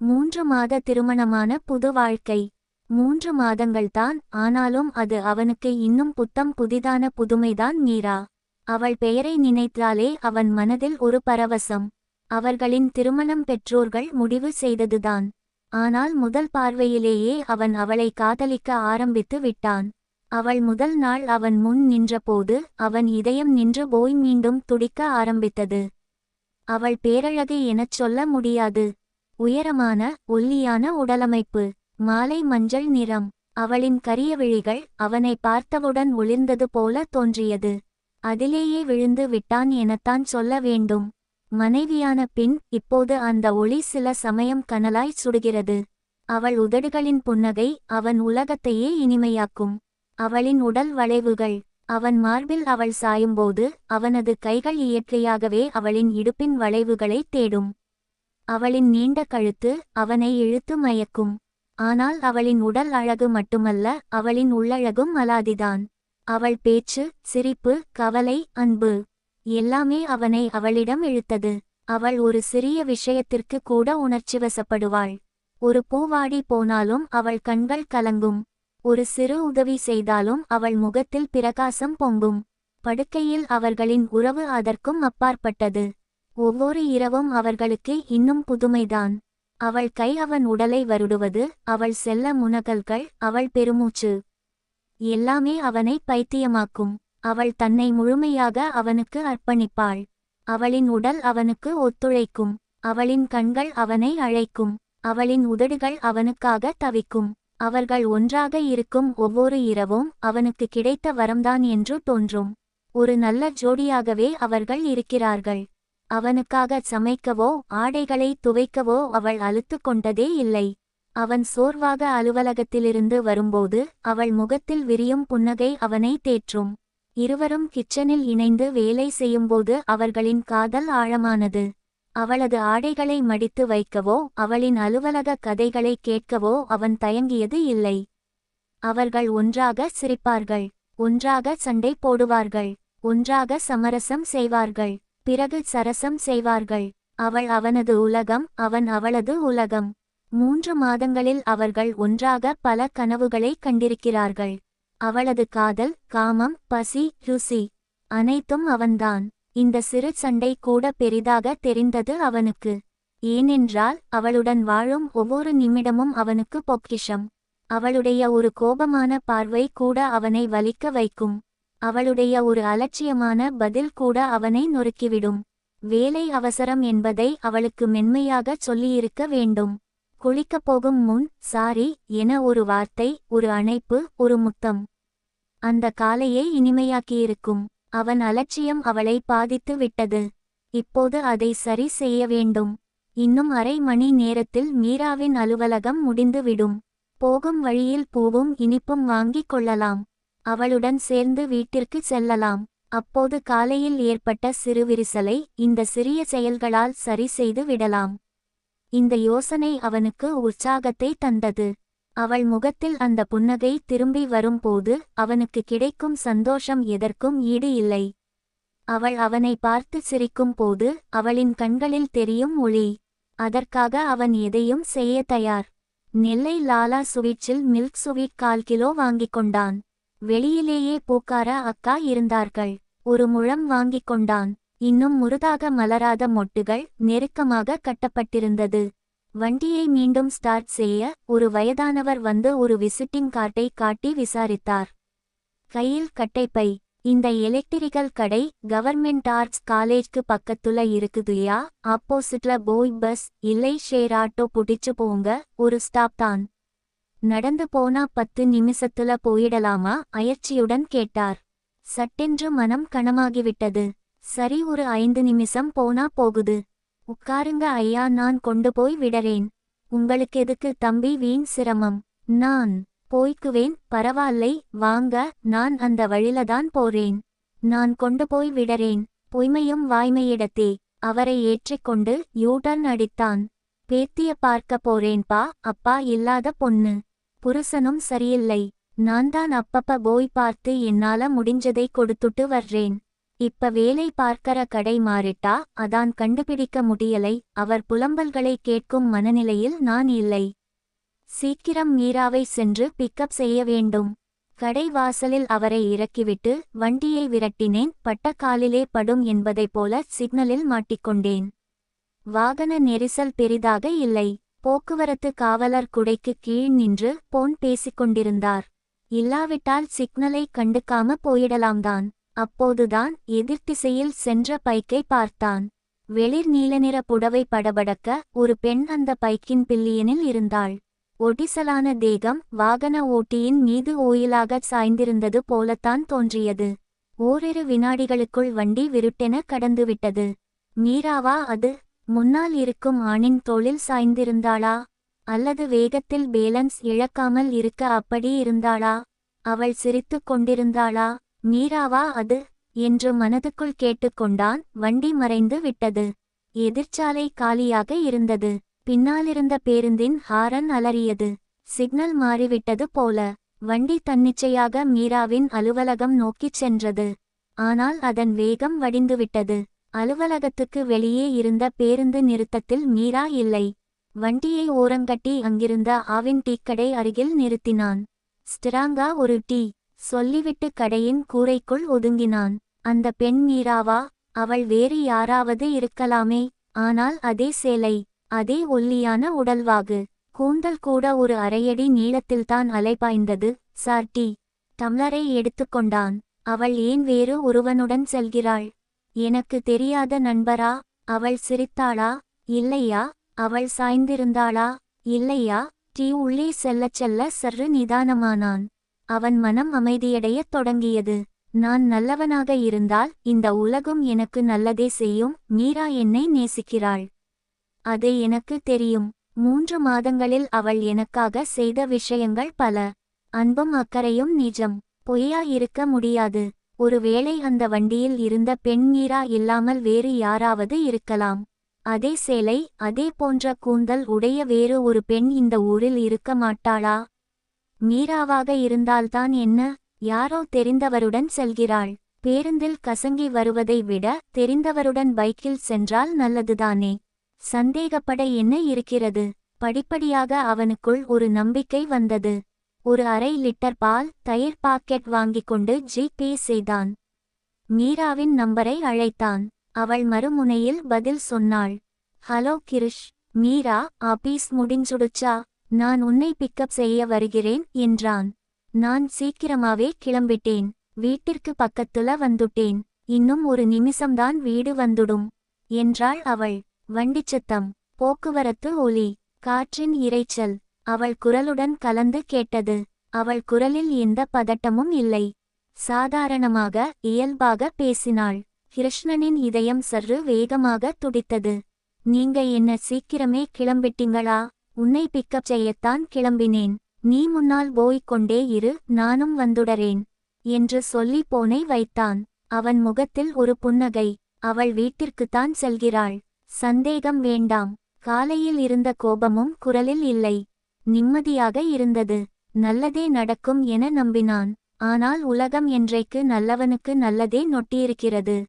3 மாத திருமணமான புது வாழ்க்கை. 3 மாதங்கள்தான், ஆனாலும் அது அவனுக்கு இன்னும் புத்தம் புதிதான புதுமைதான். மீரா. அவள் பெயரை நினைத்தாலே அவன் மனதில் ஒரு பரவசம். அவர்களின் திருமணம் பெற்றோர்கள் முடிவு செய்ததுதான். ஆனால் முதல் பார்வையிலேயே அவன் அவளை காதலிக்க ஆரம்பித்து விட்டான். அவள் முதல் நாள் அவன் முன் நின்றபோது அவன் இதயம் நின்று போய் மீண்டும் துடிக்க ஆரம்பித்தது. அவள் பேரழகு எனச் சொல்ல முடியாது. உயரமான ஒல்லியான உடலமைப்பு, மாலை மஞ்சள் நிறம். அவளின் கரிய விழிகள் அவனை பார்த்தவுடன் ஒளிர்ந்தது போல தோன்றியது. அதிலேயே விழுந்து விட்டான் எனத்தான் சொல்ல வேண்டும். மனைவியான பின் இப்போது அந்த ஒளி சில சமயம் கனலாய் சுடுகிறது. அவள் உதடுகளின் புன்னகை அவன் உலகத்தையே இனிமையாக்கும். அவளின் உடல் வளைவுகள், அவன் மார்பில் அவள் சாயும்போது அவனது கைகள் இயற்கையாகவே அவளின் இடுப்பின் வளைவுகளை தேடும். அவளின் நீண்ட கழுத்து அவனை இழுத்து மயக்கும். ஆனால் அவளின் உடல் அழகு மட்டுமல்ல, அவளின் உள்ளழகும் அலாதிதான். அவள் பேச்சு, சிரிப்பு, கவலை, அன்பு எல்லாமே அவனை அவளிடம் இழுத்தது. அவள் ஒரு சிறிய விஷயத்திற்கு கூட உணர்ச்சிவசப்படுவாள். ஒரு பூவாடி போனாலும் அவள் கண்கள் கலங்கும். ஒரு சிறு உதவி செய்தாலும் அவள் முகத்தில் பிரகாசம் பொங்கும். படுக்கையில் அவர்களின் உறவு அதற்கும் அப்பாற்பட்டது. ஒவ்வொரு இரவும் அவர்களுக்கு இன்னும் புதுமைதான். அவள் கை அவன் உடலை வருடுவது, அவள் செல்ல முனகல்கள், அவள் பெருமூச்சு எல்லாமே அவனை பைத்தியமாக்கும். அவள் தன்னை முழுமையாக அவனுக்கு அர்ப்பணிப்பாள். அவளின் உடல் அவனுக்கு ஒத்துழைக்கும். அவளின் கண்கள் அவனை அழைக்கும். அவளின் உதடுகள் அவனுக்காக தவிக்கும். அவர்கள் ஒன்றாக இருக்கும் ஒவ்வொரு இரவும் அவனுக்கு கிடைத்த வரம்தான் என்று தோன்றும். ஒரு நல்ல ஜோடியாகவே அவர்கள் இருக்கிறார்கள். அவனுக்காக சமைக்கவோ ஆடைகளை துவைக்கவோ அவள் அலுத்து கொண்டதே இல்லை. அவன் சோர்வாக அலுவலகத்திலிருந்து வரும்போது அவள் முகத்தில் விரியும் புன்னகை அவனை தேற்றும். இருவரும் கிச்சனில் இணைந்து வேலை செய்யும்போது அவர்களின் காதல் ஆழமானது. அவளது ஆடைகளை மடித்து வைக்கவோ அவளின் அலுவலக கதைகளை கேட்கவோ அவன் தயங்கியது இல்லை. அவர்கள் ஒன்றாக சிரிப்பார்கள், ஒன்றாக சண்டை போடுவார்கள், ஒன்றாக சமரசம் செய்வார்கள், பிறகு சரசம் செய்வார்கள். அவள் அவனது உலகம், அவன் அவளது உலகம். 3 மாதங்களில் அவர்கள் ஒன்றாக பல கனவுகளை கண்டிருக்கிறார்கள். அவளது காதல், காமம், பசி, ருசி அனைத்தும் அவன்தான். இந்த சிறு சண்டை கூட பெரிதாக தெரிந்தது அவனுக்கு. ஏனென்றால் அவளுடன் வாழும் ஒவ்வொரு நிமிடமும் அவனுக்கு பொக்கிஷம். அவளுடைய ஒரு கோபமான பார்வை கூட அவனை வலிக்க வைக்கும். அவளுடைய ஒரு அலட்சியமான பதில் கூட அவனை நொறுக்கிவிடும். வேலை அவசரம் என்பதை அவளுக்கு மென்மையாக சொல்லியிருக்க வேண்டும். குளிக்கப் போகும் முன் சாரி என ஒரு வார்த்தை, ஒரு அணைப்பு, ஒரு முத்தம் அந்த காலையை இனிமையாக்கியிருக்கும். அவன் அலட்சியம் அவளை பாதித்து விட்டது. இப்போது அதை சரி செய்ய வேண்டும். இன்னும் அரை மணி நேரத்தில் மீராவின் அலுவலகம் முடிந்துவிடும். போகும் வழியில் பூவும் இனிப்பும் வாங்கிக் கொள்ளலாம். அவளுடன் சேர்ந்து வீட்டிற்கு செல்லலாம். அப்போது காலையில் ஏற்பட்ட சிறு விரிசலை இந்த சிறிய செயல்களால் சரி செய்து விடலாம். இந்த யோசனை அவனுக்கு உற்சாகத்தை தந்தது. அவள் முகத்தில் அந்த புன்னகை திரும்பி வரும்போது அவனுக்கு கிடைக்கும் சந்தோஷம் எதற்கும் ஈடு இல்லை. அவள் அவனை பார்த்து சிரிக்கும் போது அவளின் கண்களில் தெரியும் ஒளி. அதற்காக அவன் எதையும் செய்ய தயார். நெல்லை லாலா சுவீட்ஸில் மில்க் சுவீட் 1/4 கிலோ வாங்கிக் கொண்டான். வெளியிலேயே பூக்கார அக்கா இருந்தார்கள். ஒரு முழம் வாங்கிக் கொண்டான். இன்னும் முருதாக மலராத மொட்டுகள் நெருக்கமாக கட்டப்பட்டிருந்தது. வண்டியை மீண்டும் ஸ்டார்ட் செய்ய ஒரு வயதானவர் வந்து ஒரு விசிட்டிங் கார்டை காட்டி விசாரித்தார். கையில் கட்டைப்பை. இந்த எலக்ட்ரிக்கல் கடை கவர்மெண்ட் ஆர்ட்ஸ் காலேஜ்க்கு பக்கத்துல இருக்குதுயா. ஆப்போசிட்ல போய் பஸ் இல்லை, ஷேர் ஆட்டோ புடிச்சு போங்க, ஒரு ஸ்டாப் தான். நடந்து போனா 10 நிமிஷத்துல போயிடலாமா? அயற்சியுடன் கேட்டார். சட்டென்று மனம் கனமாகிவிட்டது. சரி, ஒரு 5 நிமிஷம் போனா போகுது. உட்காருங்க ஐயா, நான் கொண்டு போய் விடறேன். உங்களுக்கெதுக்கு தம்பி வீண் சிரமம்? நான் போய்க்குவேன். பரவால்லை வாங்க, நான் அந்த வழிலதான் போறேன். நான் கொண்டு போய் விடறேன். பொய்மையும் வாய்மையிடத்தே. அவரை ஏற்றிக்கொண்டு யூடர்ன் அடித்தான். பேத்திய பார்க்க போறேன்பா. அப்பா இல்லாத பொண்ணு. புருஷனும் சரியில்லை. நான்தான் அப்பப்ப போய் பார்த்து என்னால முடிஞ்சதை கொடுத்துட்டு வர்றேன். இப்ப வேலை பார்க்கற கடை மாறிட்டா அதான் கண்டுபிடிக்க முடியலை. அவர் புலம்பல்களை கேட்கும் மனநிலையில் நான் இல்லை. சீக்கிரம் மீராவை சென்று பிக்கப் செய்ய வேண்டும். கடை வாசலில் அவரை இறக்கிவிட்டு வண்டியை விரட்டினேன். பட்ட காலிலே படும் என்பதைப் போல சிக்னலில் மாட்டிக்கொண்டேன். வாகன நெரிசல் பெரிதாக இல்லை. போக்குவரத்து காவலர் குடைக்கு கீழ் நின்று போன் பேசிக்கொண்டிருந்தார். இல்லாவிட்டால் சிக்னலை கண்டுக்காம போயிடலாம்தான். அப்போதுதான் எதிர்த்திசையில் சென்ற பைக்கை பார்த்தான். வெளிர் நீலநிற புடவை படபடக்க ஒரு பெண் அந்த பைக்கின் பில்லியனில் இருந்தாள். ஒடிசலான தேகம் வாகன ஓட்டியின் மீது ஓயிலாகச் சாய்ந்திருந்தது போலத்தான் தோன்றியது. ஓரிரு வினாடிகளுக்குள் வண்டி விருட்டென கடந்துவிட்டது. மீராவா அது? முன்னால் இருக்கும் ஆணின் தோளில் சாய்ந்திருந்தாளா? அல்லது வேகத்தில் பேலன்ஸ் இழக்காமல் இருக்க அப்படி இருந்தாளா? அவள் சிரித்துக் கொண்டிருந்தாளா? மீராவா அது என்று மனதுக்குள் கேட்டுக்கொண்டான். வண்டி மறைந்து விட்டது. எதிர்ச்சாலை காலியாக இருந்தது. பின்னாலிருந்த பேருந்தின் ஹாரன் அலறியது. சிக்னல் மாறிவிட்டது போல. வண்டி தன்னிச்சையாக மீராவின் அலுவலகம் நோக்கிச் சென்றது. ஆனால் அதன் வேகம் வடிந்துவிட்டது. அலுவலகத்துக்கு வெளியே இருந்த பேருந்து நிறுத்தத்தில் மீரா இல்லை. வண்டியை ஓரங்கட்டி அங்கிருந்த ஆவின் டீக்கடை அருகில் நிறுத்தினான். ஸ்டிராங்கா ஒரு டீ சொல்லிவிட்டு கடையின் கூரைக்குள் ஒதுங்கினான். அந்த பெண் மீராவா? அவள் வேறு யாராவது இருக்கலாமே. ஆனால் அதே சேலை, அதே ஒல்லியான உடல்வாகு, கூந்தல் கூட ஒரு அரையடி நீளத்தில்தான் அலைபாய்ந்தது. Sir tea. டம்ளரை எடுத்துக்கொண்டான். அவள் ஏன் வேறு ஒருவனுடன் செல்கிறாள்? எனக்கு தெரியாத நண்பரா? அவள் சிரித்தாளா? இல்லையா? அவள் சாய்ந்திருந்தாளா? இல்லையா? டீ உள்ளே செல்லச் செல்ல சற்று நிதானமானான். அவன் மனம் அமைதியடையத் தொடங்கியது. நான் நல்லவனாக இருந்தால் இந்த உலகம் எனக்கு நல்லதே செய்யும். மீரா என்னை நேசிக்கிறாள். அது எனக்கு தெரியும். 3 மாதங்களில் அவள் எனக்காக செய்த விஷயங்கள் பல. அன்பும் அக்கறையும் நிஜம். பொய்யா இருக்க முடியாது. ஒருவேளை அந்த வண்டியில் இருந்த பெண் மீரா இல்லாமல் வேறு யாராவது இருக்கலாம். அதே சேலை, அதே போன்ற கூந்தல் உடைய வேறு ஒரு பெண் இந்த ஊரில் இருக்க மாட்டாளா? மீராவாக இருந்தால்தான் என்ன? யாரோ தெரிந்தவருடன் செல்கிறாள். பேருந்தில் கசங்கி வருவதை விட தெரிந்தவருடன் பைக்கில் சென்றால் நல்லதுதானே? சந்தேகப்பட என்ன இருக்கிறது? படிப்படியாக அவனுக்குள் ஒரு நம்பிக்கை வந்தது. ஒரு அரை லிட்டர் பால், தயிர் பாக்கெட் வாங்கிக் கொண்டு ஜிபே செய்தான். மீராவின் நம்பரை அழைத்தான். அவள் மறுமுனையில் பதில் சொன்னாள். ஹலோ கிருஷ். மீரா, ஆபீஸ் முடிஞ்சுடுச்சா? நான் உன்னை பிக்கப் செய்ய வருகிறேன் என்றான். நான் சீக்கிரமாவே கிளம்பிட்டேன். வீட்டிற்கு பக்கத்துல வந்துட்டேன். இன்னும் ஒரு நிமிஷம்தான் வீடு வந்துடும் என்றாள் அவள். வண்டிச்சத்தம், போக்குவரத்து ஒலி, காற்றின் இரைச்சல் அவள் குரலுடன் கலந்து கேட்டது. அவள் குரலில் எந்த பதட்டமும் இல்லை. சாதாரணமாக, இயல்பாக பேசினாள். கிருஷ்ணனின் இதயம் சற்று வேகமாக துடித்தது. நீங்க என்ன சீக்கிரமே கிளம்பிட்டீங்களா? உன்னை பிக்கப் செய்யத்தான் கிளம்பினேன். நீ முன்னால் போய்க்கொண்டே இரு, நானும் வந்துடறேன் என்று சொல்லி போனை வைத்தான். அவன் முகத்தில் ஒரு புன்னகை. அவள் வீட்டிற்குத்தான் செல்கிறாள். சந்தேகம் வேண்டாம். காலையில் இருந்த கோபமும் குரலில் இல்லை. நிம்மதியாக இருந்தது. நல்லதே நடக்கும் என நம்பினான். ஆனால் உலகம் என்றைக்கு நல்லவனுக்கு நல்லதே நொட்டியிருக்கிறது.